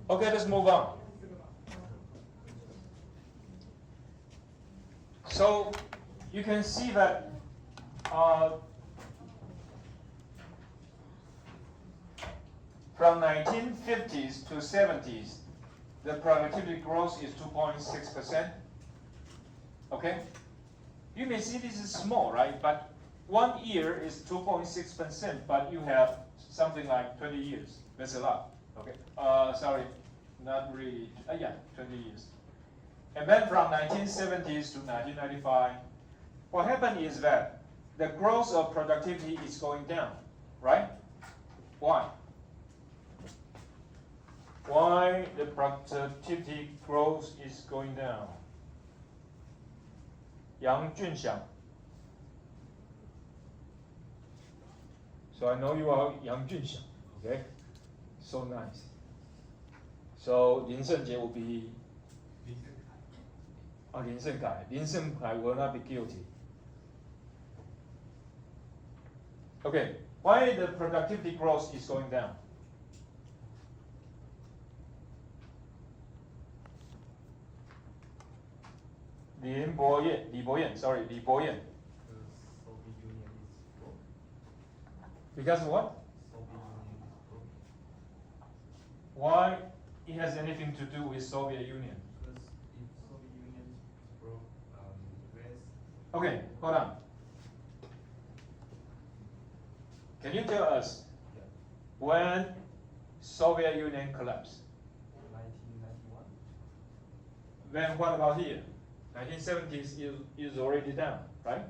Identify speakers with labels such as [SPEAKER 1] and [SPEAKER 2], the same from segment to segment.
[SPEAKER 1] Okay, let's move on. So you can see that from 1950s to 70s, the productivity growth is 2.6%. Okay? You may see this is small, right? But 1 year is 2.6%, but you have something like 20 years. That's a lot. Okay? Sorry, not really. Yeah, 20 years. And then from 1970s to 1995, what happened is that the growth of productivity is going down, right? Why? Why the productivity growth is going down? Yang Junxiang. So I know you are Yang Junxiang, okay? So nice. So Lin Shengjie will be Lin Shengkai. Lin Shengkai will not be guilty. Okay, why the productivity growth is going down? Li Boyan. Because what? Why it has anything to do with Soviet Union?
[SPEAKER 2] Because if Soviet Union broke, US.
[SPEAKER 1] Okay, hold on. Can you tell us when Soviet Union collapsed?
[SPEAKER 2] 1991.
[SPEAKER 1] Then what about here? 1970s is already down, right?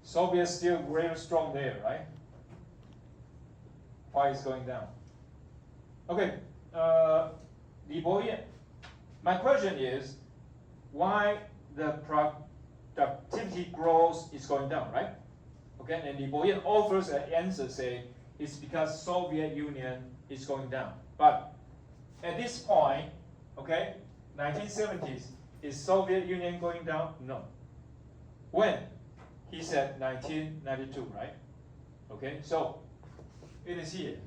[SPEAKER 1] Soviet still very strong there, right? Why is going down? Okay, Li Boyan. My question is, why the productivity growth is going down, right? Okay, and Li Boyan offers an answer saying it's because Soviet Union is going down. But at this point, okay, 1970s, is Soviet Union going down? No. When? He said 1992, right? Okay, so it is here,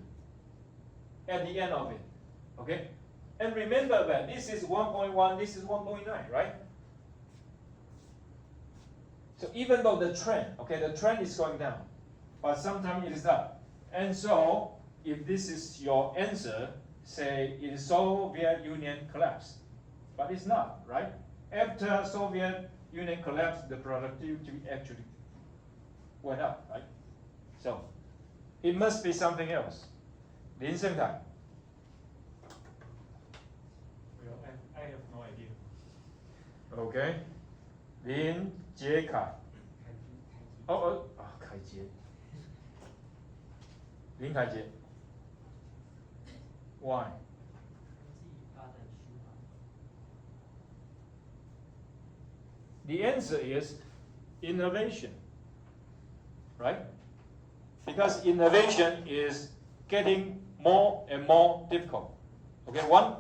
[SPEAKER 1] at the end of it, okay? And remember that this is 1.1, this is 1.9, right? So even though the trend, okay, the trend is going down, but sometimes it is up. And so if this is your answer, say it is Soviet Union collapse, but it's not, right? After Soviet Union collapsed, the productivity actually went up, right? So it must be something else. Lin Shengkai.
[SPEAKER 3] Well, I have no idea.
[SPEAKER 1] Okay. Lin Jiekai. Kai Jie. Lin Kai Jie. Why? The answer is innovation, right? Because innovation is getting more and more difficult. Okay, one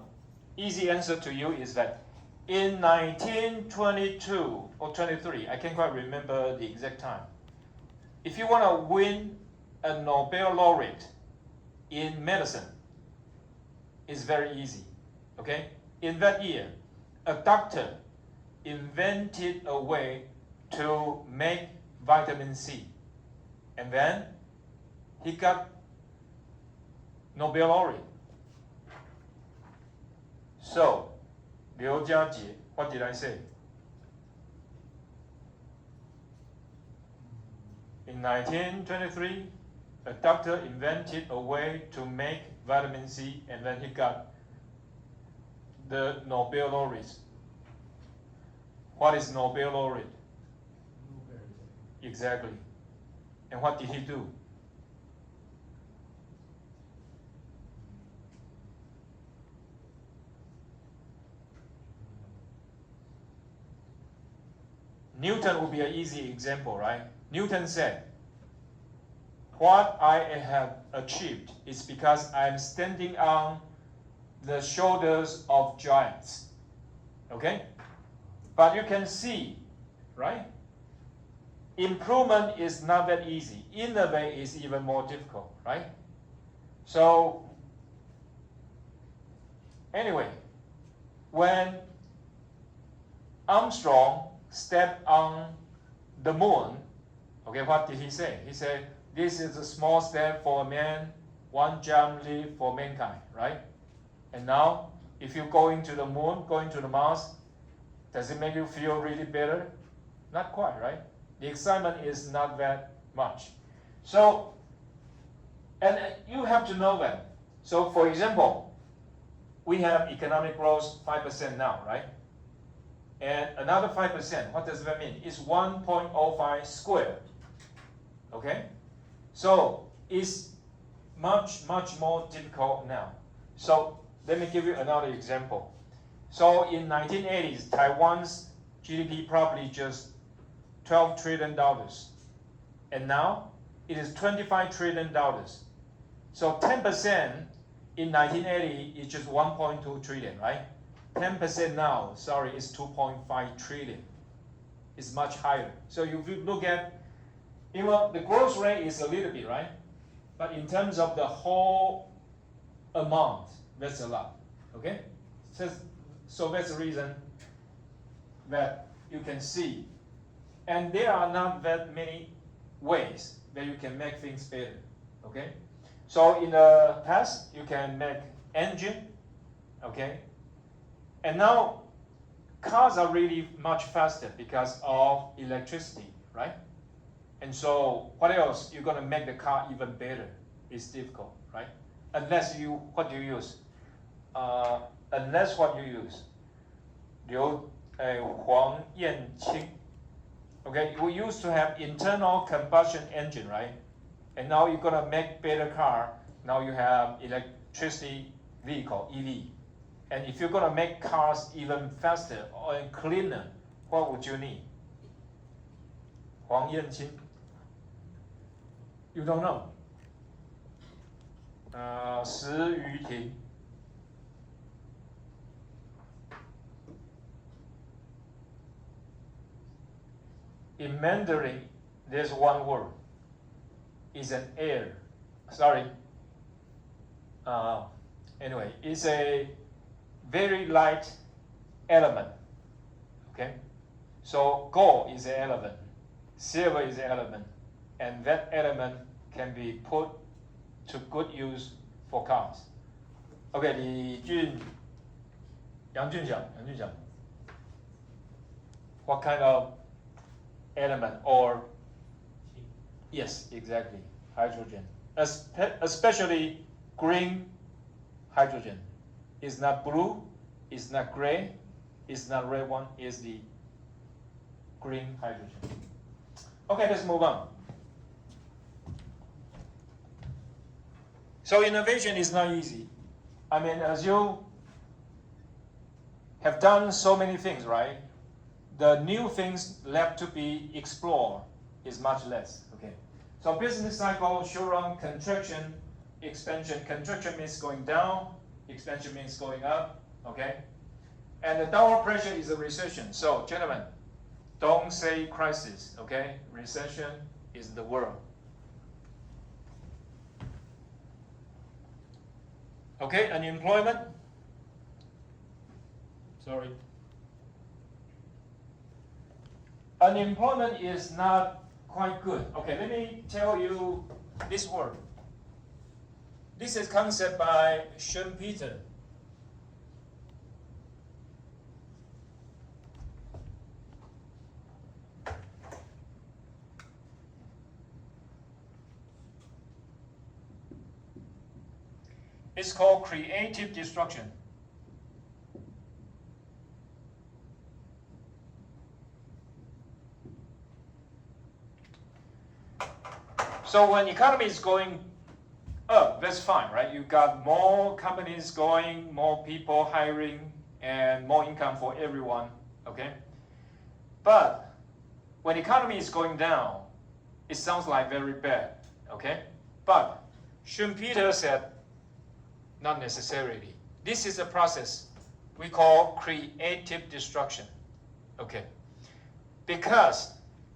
[SPEAKER 1] easy answer to you is that in 1922 or 23, I can't quite remember the exact time, if you want to win a Nobel laureate in medicine, it's very easy, okay? In that year, a doctor invented a way to make vitamin C. And then he got Nobel laureate. So, Liu Jiajie, what did I say? In 1923, a doctor invented a way to make vitamin C, and then he got the Nobel laureate. What is Nobel laureate? Exactly. And what did he do? Newton would be an easy example, right? Newton said, what I have achieved is because I'm standing on the shoulders of giants. Okay? But you can see, right? Improvement is not that easy. Innovate is even more difficult, right? So Anyway, when Armstrong stepped on the moon, okay, what did he say? He said, "This is a small step for a man, one giant leap for mankind," right? And now, if you go into the moon, going to the Mars, does it make you feel really better? Not quite, right? The excitement is not that much. So, and you have to know that. So, for example, we have economic growth 5% now, right? And another 5%, what does that mean? It's 1.05 squared. Okay? So it's much more difficult now. So let me give you another example. So in 1980s, Taiwan's GDP probably just $12 trillion. And now it is $25 trillion. So 10% in 1980 is just 1.2 trillion, right? 10% now, sorry, is 2.5 trillion. It's much higher. So if you look at, the growth rate is a little bit, right? But in terms of the whole amount, that's a lot, okay? So that's the reason that you can see. And there are not that many ways that you can make things better, okay? So in the past, you can make engine, okay? And now, cars are really much faster because of electricity, right? And so, what else? You're gonna make the car even better. It's difficult, right? Unless what do you use? Unless what you use? 黄燕青. Okay, we used to have internal combustion engine, right? And now you're gonna make better car. Now you have electricity vehicle, EV. And if you're gonna make cars even faster or cleaner, what would you need? 黄燕青. You don't know. 石瑜亭. In Mandarin, there's one word. It's an air. Sorry. Anyway, it's a very light element. Okay? So gold is an element. Silver is an element. And that element can be put to good use for cars. Okay, Yang Junxiang. What kind of element or? Yes, exactly. Hydrogen. Especially green hydrogen. It's not blue, it's not gray, it's not red one, it's the green hydrogen. Okay, let's move on. So innovation is not easy. I mean, as you have done so many things, right? The new things left to be explored is much less, okay? So business cycle, short run, contraction, expansion. Contraction means going down, expansion means going up, okay? And the downward pressure is a recession. So, gentlemen, don't say crisis, okay? Recession is the word. Okay, unemployment. Sorry. Unemployment is not quite good. Okay, let me tell you this word. This is a concept by Schumpeter. It's called creative destruction. So when economy is going up, that's fine, right? You got more companies going, more people hiring, and more income for everyone, okay? But when economy is going down, it sounds like very bad, okay? But Schumpeter said, not necessarily. This is a process we call creative destruction, okay? Because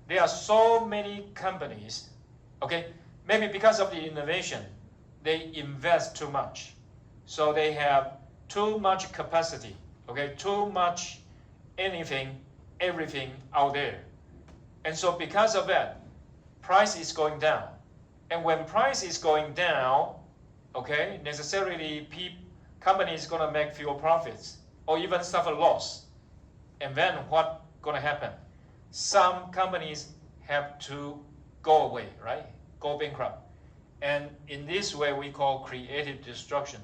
[SPEAKER 1] there are so many companies, okay? Maybe because of the innovation, they invest too much. So they have too much capacity, okay, too much anything, everything out there. And so because of that, price is going down. And when price is going down, okay, necessarily company is going to make fewer profits or even suffer loss. And then what's going to happen? Some companies have to go away, right? Go bankrupt. And in this way, we call creative destruction.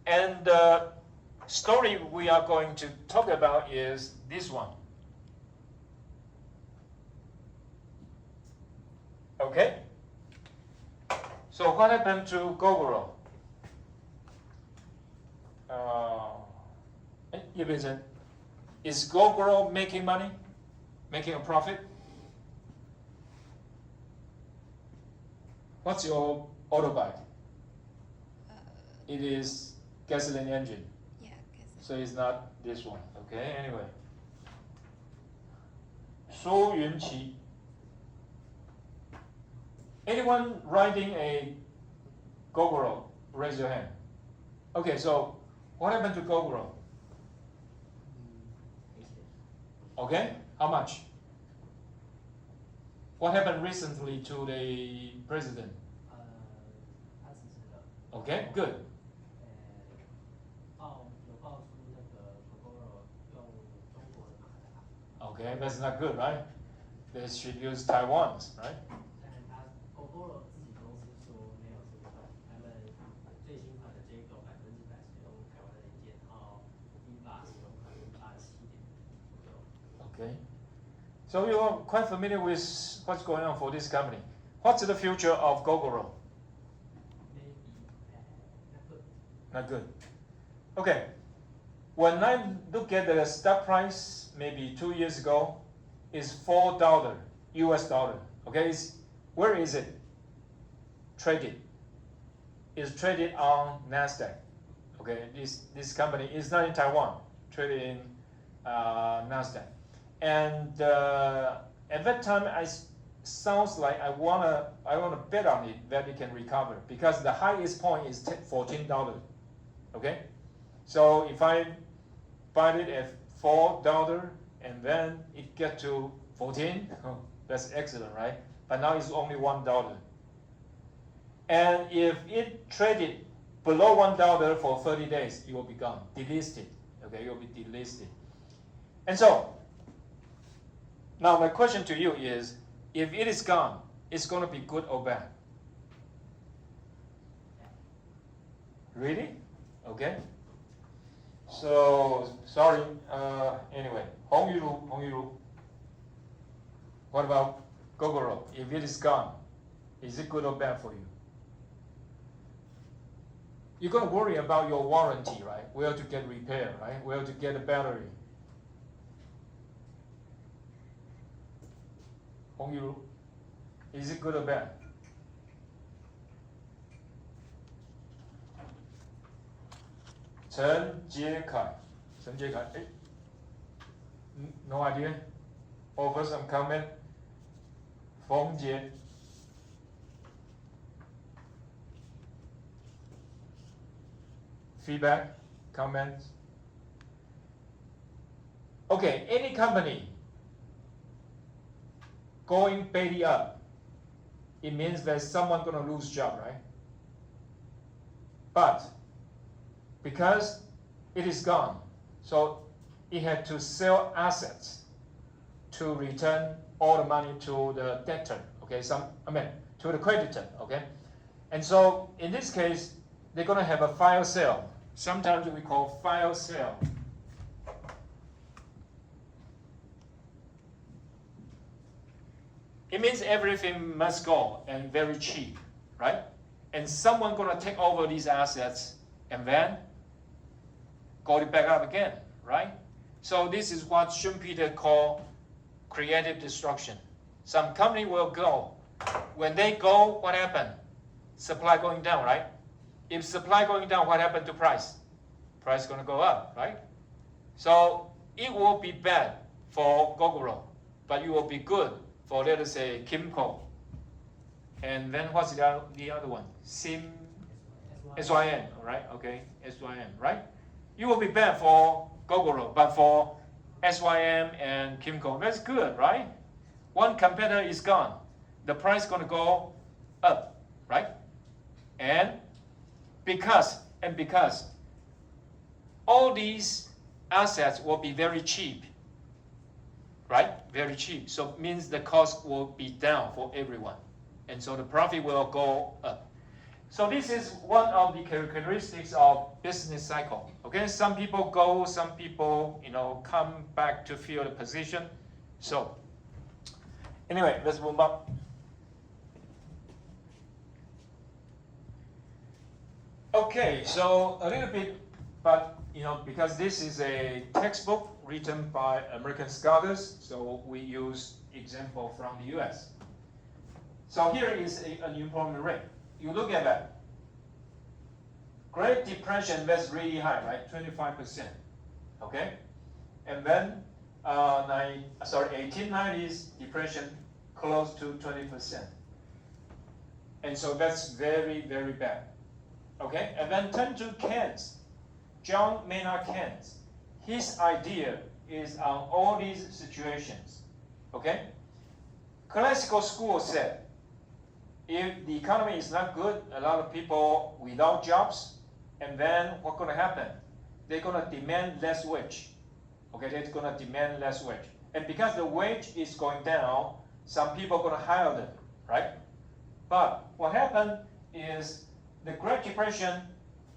[SPEAKER 1] And the story we are going to talk about is this one. Okay? So what happened to Gogoro? Is Gogoro making money? Making a profit? What's your autobike? It is gasoline engine.
[SPEAKER 4] Yeah, gasoline.
[SPEAKER 1] So it's not this one. Okay, anyway. Su Yunqi. Anyone riding a Gogoro? Raise your hand. Okay, so what happened to Gogoro? Okay, how much? What happened recently to the president?
[SPEAKER 2] 他辞职了。
[SPEAKER 1] Okay, good.
[SPEAKER 2] 有爆出那个 Gogoro 用中国的马来打。
[SPEAKER 1] Okay, that's not good, right? They should use Taiwan's, right?
[SPEAKER 2] 但是他 Gogoro 自己公司说没有这个问题，他们最新款的这个100%使用台湾的零件，然后英法使用款英法7.5左右。
[SPEAKER 1] Okay. So you're quite familiar with what's going on for this company. What's the future of Gogoro?
[SPEAKER 2] Maybe not good.
[SPEAKER 1] Not good. Okay. When I look at the stock price maybe 2 years ago, it's $4 US dollar. Okay, where is it traded? It's traded on NASDAQ. Okay, this company is not in Taiwan, traded in NASDAQ. And at that time, sounds like I wanna bet on it that it can recover because the highest point is $14. Okay, so if I buy it at $4 and then it get to 14, oh, that's excellent, right? But now it's only $1. And if it traded below $1 for 30 days, it will be gone, delisted. Okay, it will be delisted. And so now my question to you is, if it is gone, it's going to be good or bad? Really? Okay. So sorry. Anyway, Hong Yiru. What about Gogoro? If it is gone, is it good or bad for you? You're going to worry about your warranty, right? Where to get repair, right? Where to get a battery. Hong Yiru, is it good or bad? Chen Jiekai. No idea? Offer some comment? Feng Jie. Feedback? Comments? Okay, any company going belly up, it means that someone's going to lose job, right? But because it is gone, so it had to sell assets to return all the money to the debtor, okay? To the creditor, okay? And so in this case, they're going to have a fire sale. Sometimes we call fire sale. It means everything must go and very cheap, right? And someone going to take over these assets and then go it back up again, right? So this is what Schumpeter called creative destruction. Some company will go. When they go, what happened? Supply going down, right? If supply going down, what happened to price? Price going to go up, right? So it will be bad for Gogoro, but it will be good for, let us say, Kimco. And then what's the other one? SYN, all right? Okay, SYN, right? it will be bad for Gogoro, but for SYM and Kimco, that's good, right? One competitor is gone. The price is going to go up, right? And because all these assets will be very cheap, right? Very cheap. So it means the cost will be down for everyone. And so the profit will go up. So this is one of the characteristics of business cycle. Okay, some people go, some people, come back to fill the position. So anyway, let's move on. Okay, so a little bit, but because this is a textbook written by American scholars, so we use example from the US. So here is an unemployment rate. You look at that. Great Depression, that's really high, right? 25%. Okay? And then 1890s depression, close to 20%. And so that's very, very bad. Okay? And then turn to Keynes, John Maynard Keynes. His idea is on all these situations. Okay? Classical school said, if the economy is not good, a lot of people without jobs, and then what's going to happen? They're going to demand less wage. Okay, they're going to demand less wage. And because the wage is going down, some people are going to hire them, right? But what happened is the Great Depression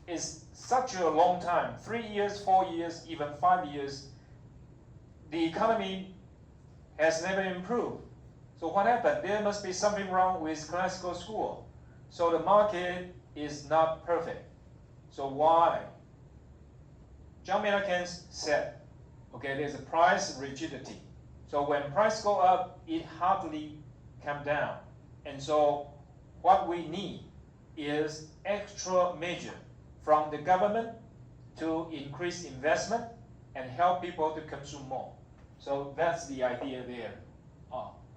[SPEAKER 1] is such a long time, 3 years, 4 years, even 5 years. The economy has never improved. So what happened? There must be something wrong with classical school. So the market is not perfect. So why? John Maynard Keynes said, okay, there's a price rigidity. So when price go up, it hardly come down. And so what we need is extra measure from the government to increase investment and help people to consume more. So that's the idea there.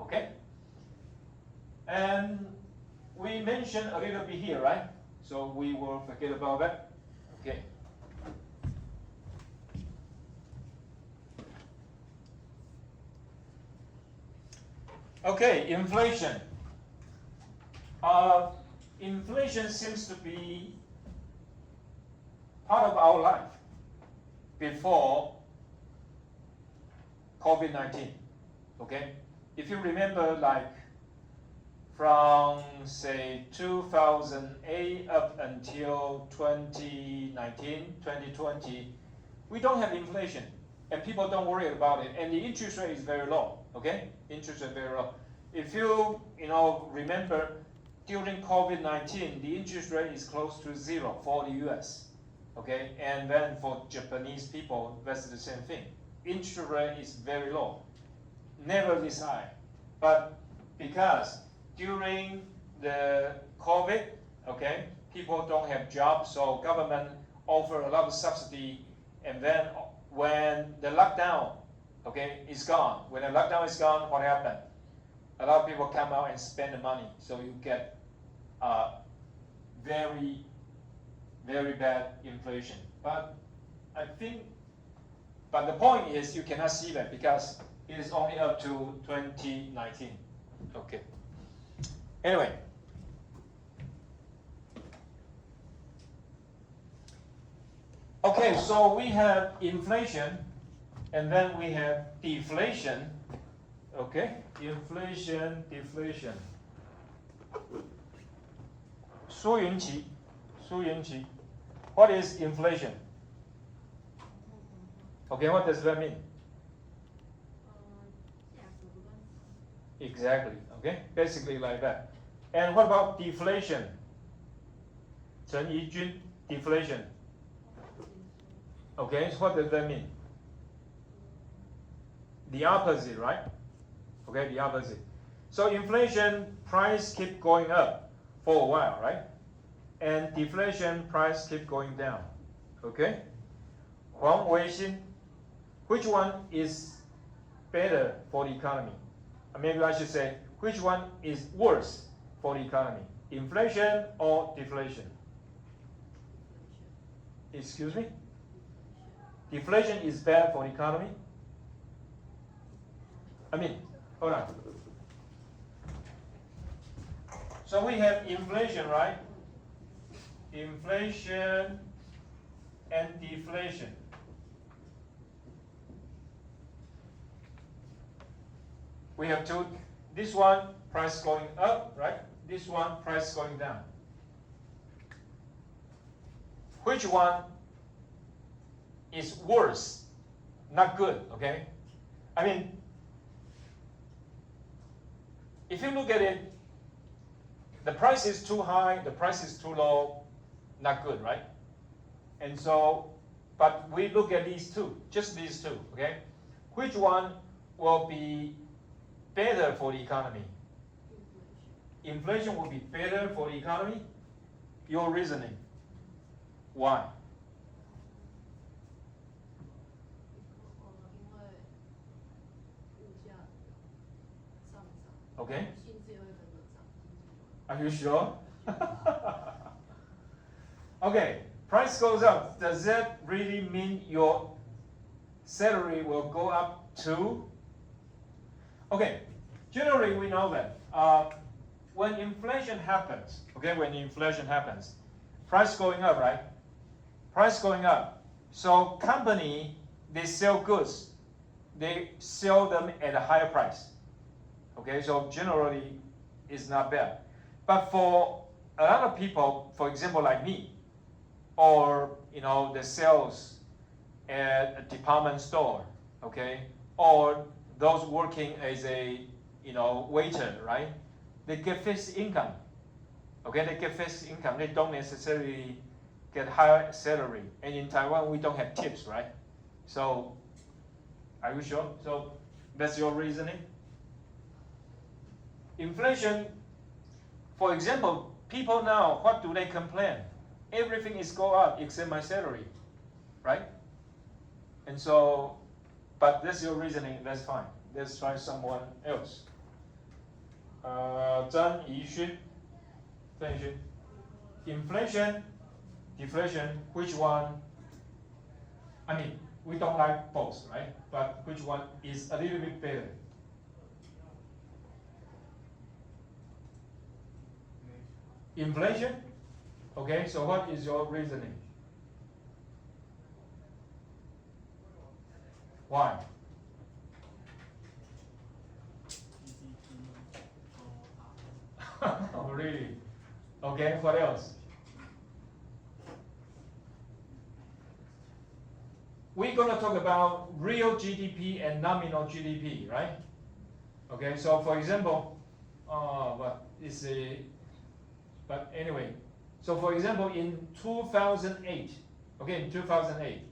[SPEAKER 1] Okay? And we mentioned a little bit here, right? So we will forget about that. Okay. Okay, inflation. Inflation seems to be part of our life before COVID-19. Okay? If you remember, like from say 2008 up until 2019, 2020, we don't have inflation, and people don't worry about it, and the interest rate is very low. Okay, interest rate very low. If you remember, during COVID-19, the interest rate is close to zero for the U.S. Okay, and then for Japanese people, that's the same thing. Interest rate is very low, never this high, but because during the COVID, okay, people don't have jobs, so government offer a lot of subsidy, and then when the lockdown, okay, is gone, when the lockdown is gone, what happened? A lot of people come out and spend the money, so you get very, very bad inflation. But the point is you cannot see that because it is only up to 2019. Okay. Anyway. Okay, so we have inflation, and then we have deflation. Okay, inflation, deflation. 苏云奇. What is inflation? Okay, what does that mean? Exactly, okay, basically like that. And what about deflation? Chen Yijun, deflation. Okay, so what does that mean? The opposite, right? Okay, the opposite. So inflation, price keep going up for a while, right? And deflation, price keep going down. Okay? Huang Weixin, which one is better for the economy? Maybe I should say, which one is worse for the economy? Inflation or deflation? Excuse me? deflation is bad for the economy? I mean, hold on. So we have inflation, right? Inflation and deflation. We have two, this one price going up, right? This one price going down. Which one is worse? Not good, okay? I mean, if you look at it, the price is too high, the price is too low, not good, right? And so, but we look at these two, just these two, okay? Which one will be better for the economy? Inflation will be better for the economy? Your reasoning. Why? Okay. Are you sure? Okay, price goes up. Does that really mean your salary will go up too? Okay, generally we know that when inflation happens, okay, when inflation happens, price going up, right? Price going up. So company, they sell goods, they sell them at a higher price. Okay, so generally it's not bad. But for a lot of people, for example, like me, or the sales at a department store, okay, or those working as a waiter, right? They get fixed income. Okay, they get fixed income. They don't necessarily get higher salary. And in Taiwan, we don't have tips, right? So, are you sure? So that's your reasoning? Inflation, for example, people now, what do they complain? Everything is go up except my salary, right? And so, but that's your reasoning, that's fine. Let's try someone else. Zhang Yixun. Inflation, deflation, which one? I mean, we don't like both, right? But which one is a little bit better? Inflation? Okay, so what is your reasoning? Why? Oh, really? Okay, what else? We're going to talk about real GDP and nominal GDP, right? Okay, so for example, but anyway, so for example, in 2008, okay, in 2008,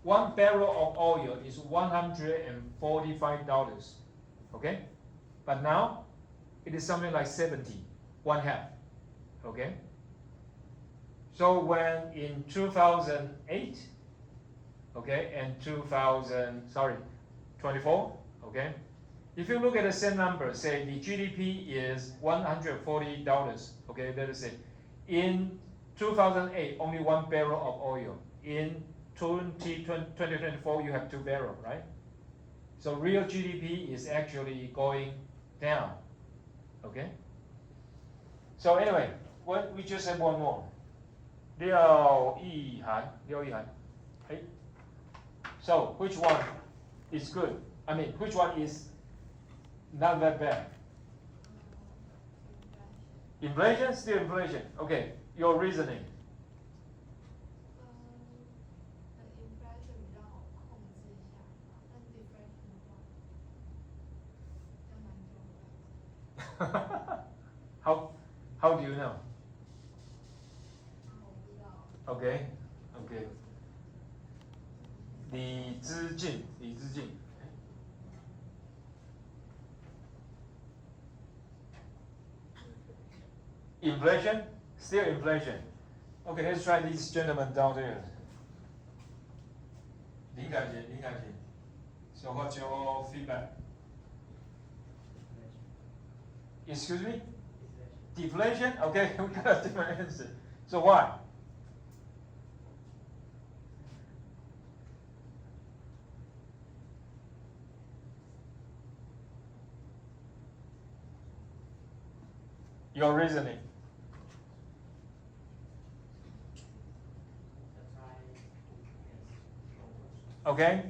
[SPEAKER 1] 1 barrel of oil is $145, okay? But now, it is something like 70, one half, okay? So when in 2008, okay, and 24, okay? If you look at the same number, say the GDP is $140, okay, let us say. In 2008, only 1 barrel of oil. In 2024, you have 2 barrels, right? So real GDP is actually going down, okay? So anyway, we just have one more. 廖一涵. Hey. So which one is good? I mean, which one is not that bad? Inflation, still inflation. Okay, your reasoning. How do you know? Okay, okay. 李之敬. Inflation, still inflation. Okay, let's try these gentlemen down there. 林凯杰. So what's your feedback? Excuse me? Deflation? Okay, we got a different answer. So why? Your reasoning. Okay?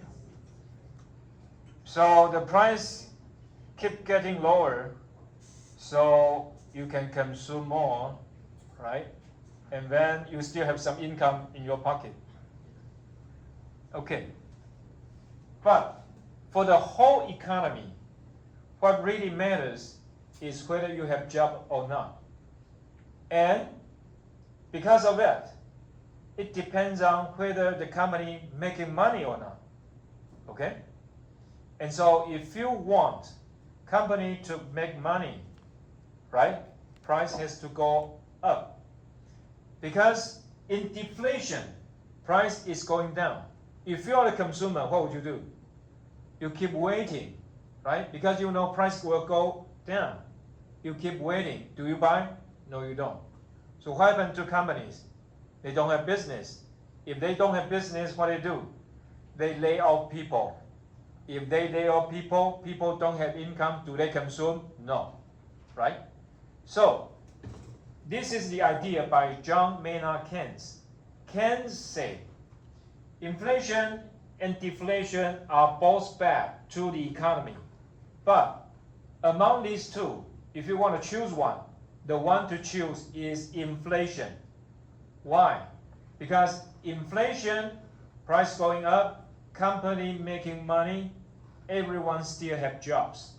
[SPEAKER 1] So the price keep getting lower, so you can consume more, right? And then you still have some income in your pocket. Okay. But for the whole economy, what really matters is whether you have job or not. And because of that, it depends on whether the company making money or not. Okay? And so if you want company to make money, right, price has to go up. Because in deflation, price is going down. If you are the consumer, what would you do? You keep waiting, right? Because you know price will go down. You keep waiting. Do you buy? No, you don't. So what happened to companies? They don't have business. If they don't have business, what do? They lay off people. If they lay off people, people don't have income. Do they consume? No, right? So this is the idea by John Maynard Keynes. Keynes say inflation and deflation are both bad to the economy. But among these two, if you want to choose one, the one to choose is inflation. Why? Because inflation, price going up, company making money, everyone still have jobs.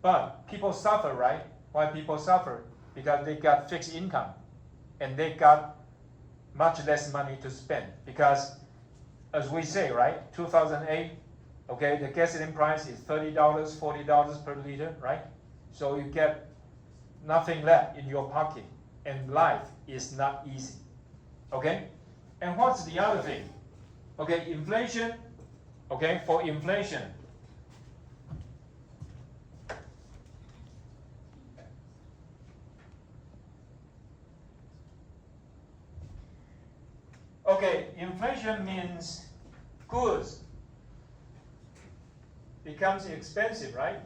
[SPEAKER 1] But people suffer, right? Why people suffer? Because they got fixed income and they got much less money to spend. Because as we say, right, 2008, okay, the gasoline price is $30, $40 per liter, right? So you get nothing left in your pocket, and life is not easy, okay? And what's the other thing? Okay, inflation, okay, for inflation, okay, inflation means goods becomes expensive, right?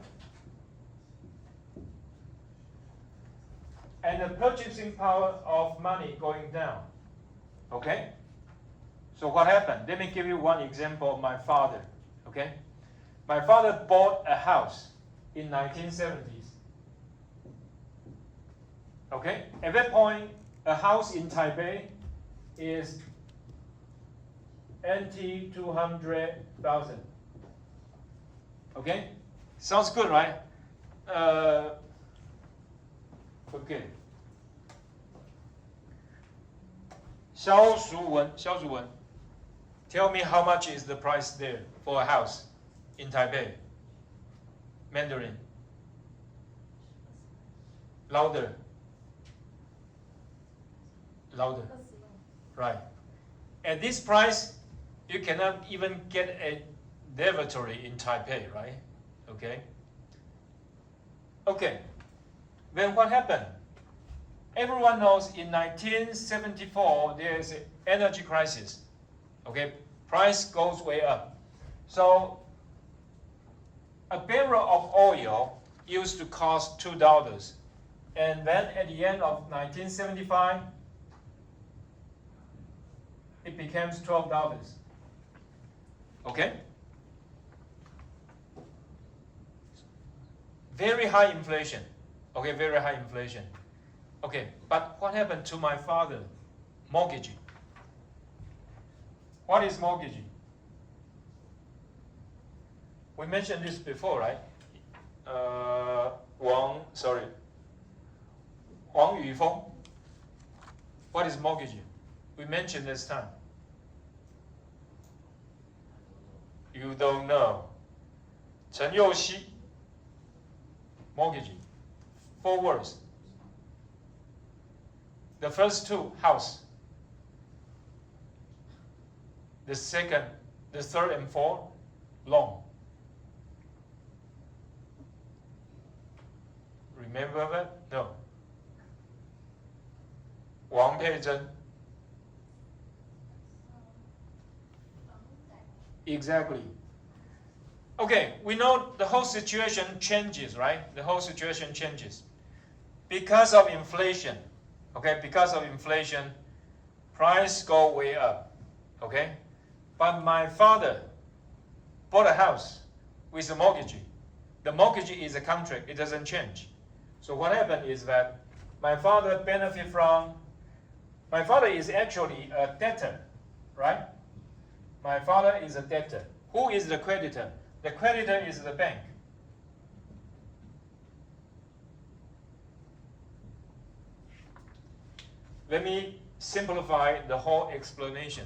[SPEAKER 1] And the purchasing power of money going down. Okay? So what happened? Let me give you one example of my father. Okay? My father bought a house in 1970s. Okay? At that point, a house in Taipei is NT 200,000. Okay? Sounds good, right? Okay. 肖淑文, tell me how much is the price there for a house in Taipei? Mandarin. Louder. Right. At this price, you cannot even get a lavatory in Taipei, right? Okay. Okay. Then what happened? Everyone knows in 1974 there is an energy crisis. Okay, price goes way up. So a barrel of oil used to cost $2, and then at the end of 1975, it becomes $12. Okay? Very high inflation. Okay, very high inflation. Okay, but what happened to my father? Mortgaging. What is mortgaging? We mentioned this before, right? Wang Yufeng. What is mortgaging? We mentioned this time. You don't know. Chen Youxi. Mortgaging. 4 words. The first two, house. The second, the third and fourth, loan. Remember that? No. Wang Peizhen. Exactly. Okay, we know the whole situation changes, right? The whole situation changes. because of inflation, okay, because of inflation, price go way up, okay? But my father bought a house with a mortgage. The mortgage is a contract, it doesn't change. So what happened is that my father benefit from, my father is actually a debtor, right? My father is a debtor. Who is the creditor? The creditor is the bank. Let me simplify the whole explanation.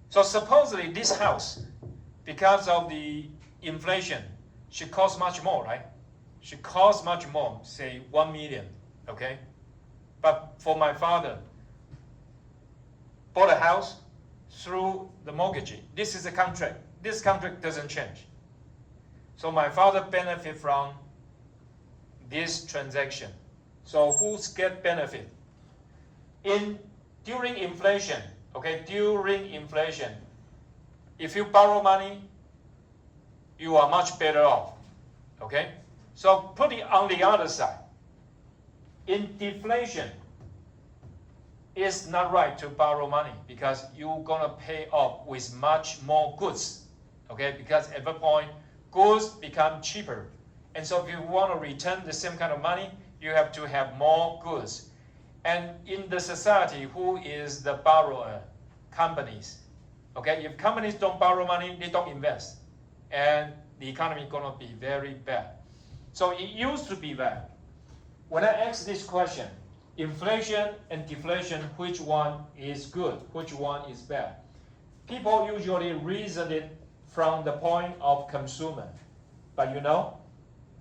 [SPEAKER 1] So supposedly this house, because of the inflation, should cost much more, right? Should cost much more, say 1 million, okay? But for my father, bought a house through the mortgage. This is a contract. This contract doesn't change. So my father benefit from this transaction. So who's get benefit? During inflation, okay, during inflation, if you borrow money, you are much better off, okay? So put it on the other side. In deflation, it's not right to borrow money because you're gonna pay off with much more goods, okay? Because at that point, goods become cheaper. And so if you want to return the same kind of money, you have to have more goods. And in the society, who is the borrower? Companies. Okay, if companies don't borrow money, they don't invest. And the economy is gonna be very bad. So it used to be that when I ask this question, inflation and deflation, which one is good, which one is bad? People usually reason it from the point of consumer. But you know,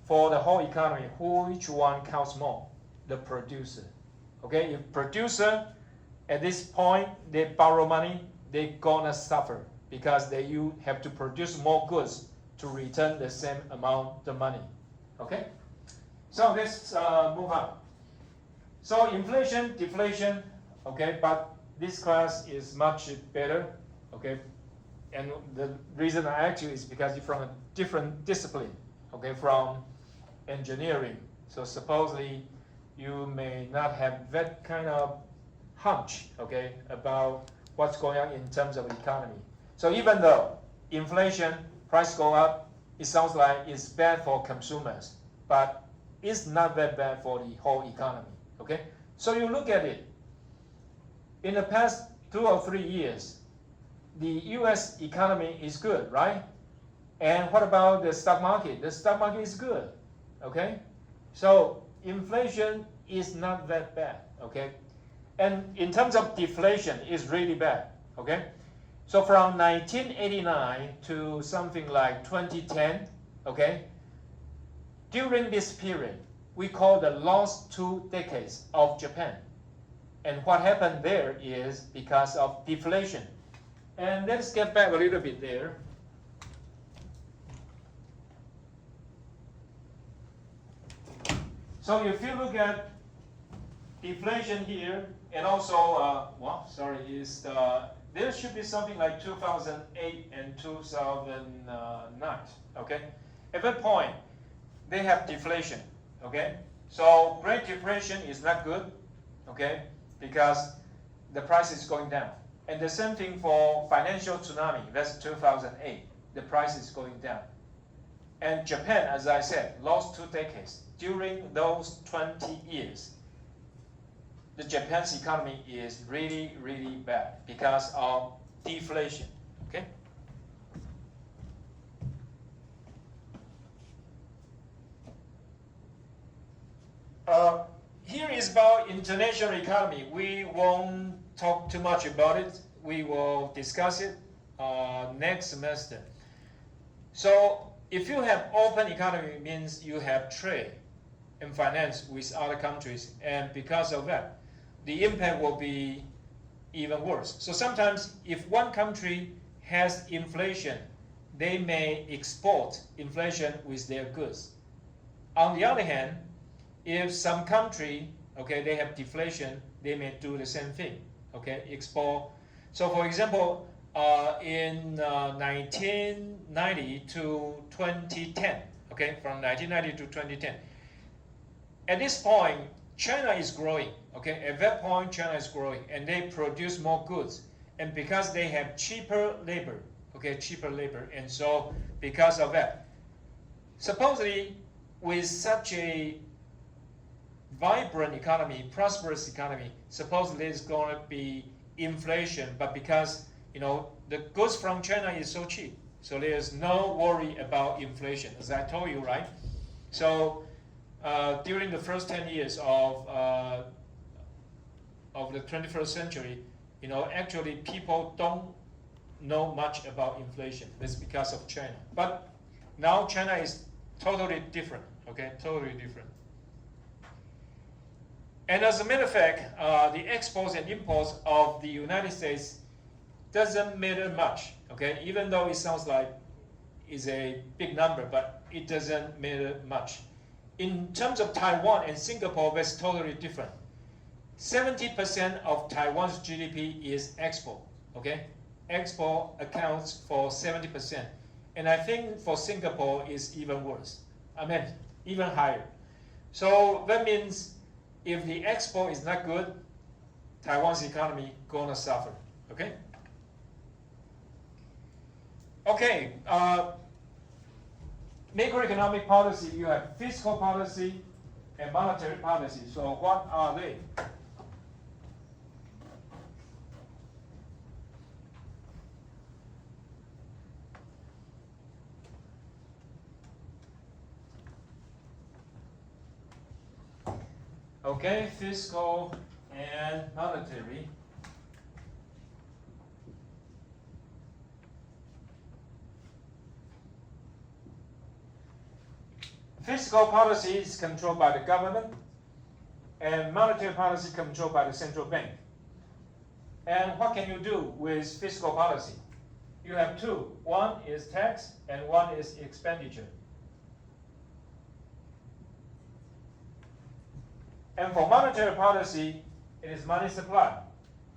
[SPEAKER 1] for the whole economy, which one counts more? The producer. Okay, if producer at this point they borrow money, they're gonna suffer because you have to produce more goods to return the same amount of money. Okay, so let's move on. So inflation, deflation, okay, but this class is much better, okay, and the reason I ask you is because you're from a different discipline, okay, from engineering. So supposedly you may not have that kind of hunch, okay, about what's going on in terms of the economy. So even though inflation, price go up, it sounds like it's bad for consumers, but it's not that bad for the whole economy, okay? So you look at it. In the past 2 or 3 years, the US economy is good, right? And what about the stock market? The stock market is good, okay? So inflation is not that bad, okay? And in terms of deflation, it's really bad, okay? So from 1989 to something like 2010, okay? During this period, we call the lost 2 decades of Japan. And what happened there is because of deflation. And let's get back a little bit there. So if you look at deflation here, and also, there should be something like 2008 and 2009, okay? At that point, they have deflation, okay? So Great Depression is not good, okay? Because the price is going down. And the same thing for financial tsunami, that's 2008, the price is going down. And Japan, as I said, lost 2 decades. During those 20 years, the Japan's economy is really, really bad because of deflation, okay? Here is about international economy. We won't talk too much about it. We will discuss it next semester. So if you have open economy, it means you have trade and finance with other countries, and because of that, the impact will be even worse. So sometimes if one country has inflation, they may export inflation with their goods. On the other hand, if some country, okay, they have deflation, they may do the same thing, okay, export. So for example, in 1990 to 2010, okay, from 1990 to 2010, at this point, China is growing. Okay, at that point, China is growing, and they produce more goods, and because they have cheaper labor, okay, cheaper labor, and so because of that, supposedly with such a vibrant economy, prosperous economy, supposedly there's going to be inflation, but because the goods from China is so cheap, so there's no worry about inflation, as I told you, right? So during the first 10 years of the 21st century, actually people don't know much about inflation. That's because of China. But now China is totally different, okay, totally different. And as a matter of fact, the exports and imports of the United States doesn't matter much, okay? Even though it sounds like it's a big number, but it doesn't matter much. In terms of Taiwan and Singapore, that's totally different. 70% of Taiwan's GDP is export, okay? Export accounts for 70%. And I think for Singapore is even worse. I mean, even higher. So that means if the export is not good, Taiwan's economy gonna suffer, okay? Okay, macroeconomic policy, you have fiscal policy and monetary policy. So what are they? Okay, fiscal and monetary. Fiscal policy is controlled by the government, and monetary policy controlled by the central bank. And what can you do with fiscal policy? You have two. One is tax, and one is expenditure. And for monetary policy, it is money supply.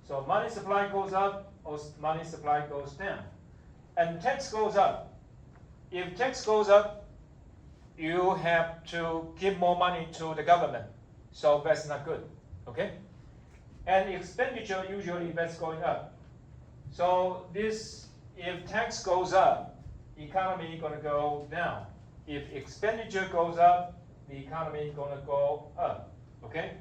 [SPEAKER 1] So money supply goes up, or money supply goes down. And tax goes up. If tax goes up, you have to give more money to the government. So that's not good, okay? And expenditure, usually that's going up. So this, if tax goes up, the economy is gonna go down. If expenditure goes up, the economy is gonna go up, okay?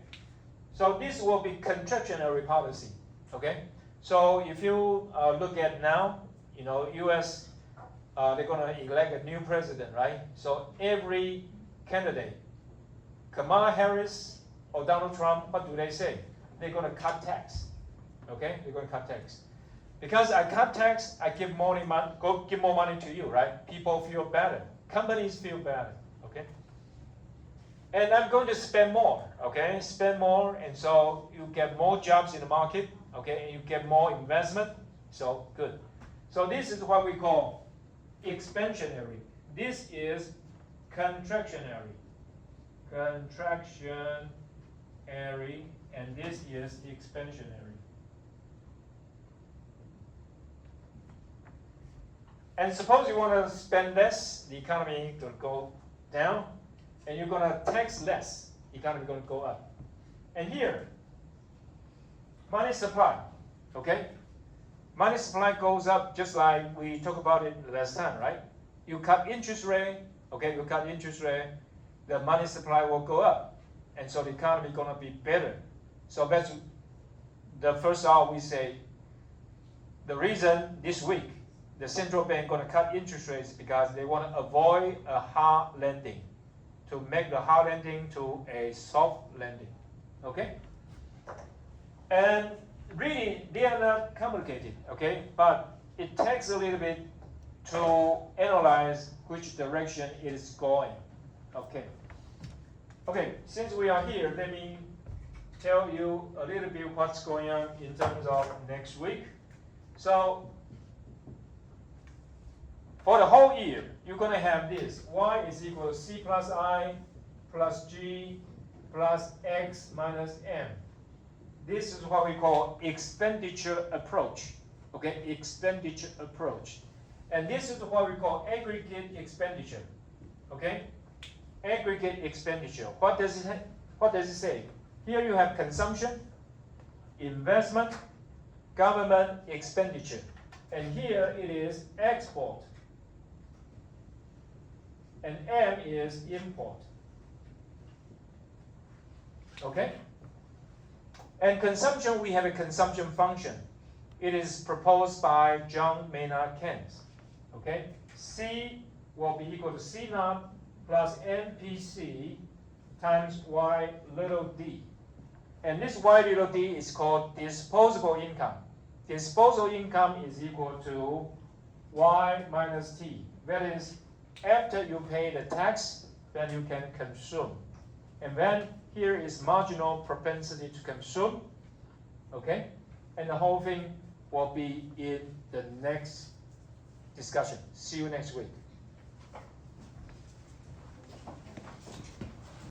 [SPEAKER 1] So this will be contractionary policy, okay? So if you look at now, US, they're going to elect a new president, right? So every candidate, Kamala Harris or Donald Trump, what do they say? They're going to cut tax, okay? They're going to cut tax. Because I cut tax, I give more money to you, right? People feel better. Companies feel better, okay? And I'm going to spend more, okay? Spend more, and so you get more jobs in the market, okay? And you get more investment, so good. So this is what we call expansionary. This is contractionary. Contractionary, and this is expansionary. And suppose you want to spend less, the economy is going to go down, and you're going to tax less, the economy is going to go up. And here, money supply, okay? Money supply goes up just like we talked about it last time, right? You cut interest rate, okay, you cut interest rate, the money supply will go up. And so the economy is going to be better. So that's the first hour we say, the reason this week, the central bank is going to cut interest rates because they want to avoid a hard landing, to make the hard landing to a soft landing, okay? And really, they are not complicated, okay? But it takes a little bit to analyze which direction it is going, okay? Okay, since we are here, let me tell you a little bit what's going on in terms of next week. So, for the whole year, you're going to have this. Y is equal to C plus I plus G plus X minus M. This is what we call expenditure approach, okay? Expenditure approach. And this is what we call aggregate expenditure, okay? Aggregate expenditure. What does what does it say? Here you have consumption, investment, government expenditure. And here it is export. And M is import. Okay? And consumption, we have a consumption function. It is proposed by John Maynard Keynes. Okay? C will be equal to C naught plus NPC times Y little d. And this Y little d is called disposable income. Disposable income is equal to Y minus T. That is, after you pay the tax, then you can consume. And then here is marginal propensity to consume. Okay? And the whole thing will be in the next discussion. See you next week.